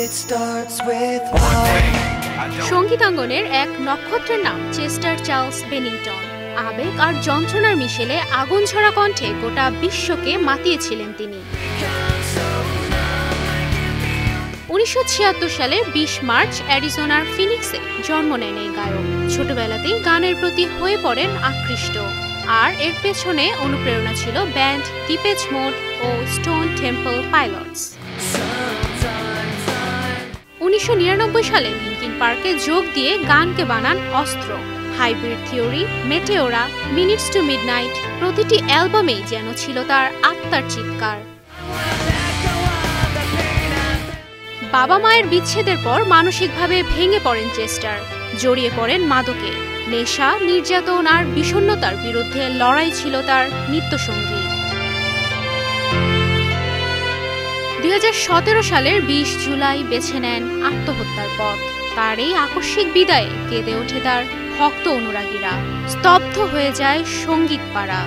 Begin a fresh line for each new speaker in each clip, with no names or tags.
It starts with
সঙ্গীতাঙ্গনের এক নক্ষত্রের নাম চেস্টার চার্লস বেনিংটন। আবেগ আর যন্ত্রণার মিশেলে আগুন ঝরা কণ্ঠে গোটা বিশ্বকে মাতিয়েছিলেন তিনি। 1976 সালের 20 মার্চ অ্যারিজোনার ফিনিক্সে জন্ম নেন এই গায়ক। ছোটবেলাতেই গানের প্রতি হয়ে পড়েন আকৃষ্ট, আর এর পেছনে অনুপ্রেরণা ছিল ব্যান্ড ডিপেচ মোড ও স্টোন টেম্পল পাইলটস। 1999 সালে লিনকিন পার্কে যোগ দিয়ে গানকে বানান অস্ত্র। Hybrid Theory, Meteora, Minutes to Midnight প্রতিটি অ্যালবামেই যেন ছিল তার আত্মার চিৎকার। বাবা মায়ের বিচ্ছেদের পর মানসিকভাবে ভেঙে পড়েন চেস্টার। জড়িয়ে পড়েন মাদকে। নেশা, নির্যাতন আর বিষণ্ণতার বিরুদ্ধে লড়াই ছিল তার নিত্যসঙ্গী। 2017 সালের 20 জুলাই বেছে নেন আত্মহত্যার পথ। তার এই আকস্মিক বিদায়ে কেঁদে ওঠে তার ভক্ত অনুরাগীরা। স্তব্ধ হয়ে যায় সঙ্গীত পাড়া।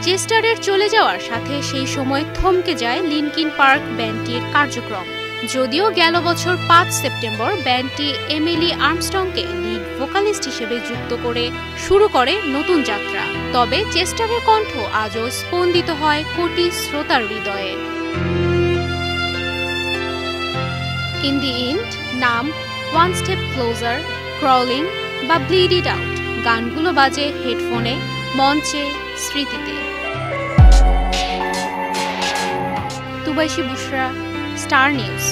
চেস্টারের চলে যাওয়ার সাথে সেই সময় থমকে যায় লিনকিন পার্ক ব্যান্ডটির কার্যক্রম। যদিও গেল বছর 5 সেপ্টেম্বর ব্যান্ডটি এমিলি আর্মস্ট্রংকে লিড ভোকালিস্ট হিসেবে যুক্ত করে শুরু করে নতুন যাত্রা, তবে চেস্টারের কণ্ঠ আজও স্পন্দিত হয় কোটি শ্রোতার হৃদয়ে। ইন দি এন্ড নাম, ওয়ান স্টেপ ক্লোজার, ক্রলিং বা ব্লিড ইট আউট গানগুলো বাজে হেডফোনে, মঞ্চে, স্মৃতিতে। তুবাইশি বুশরা, স্টার নিউজ।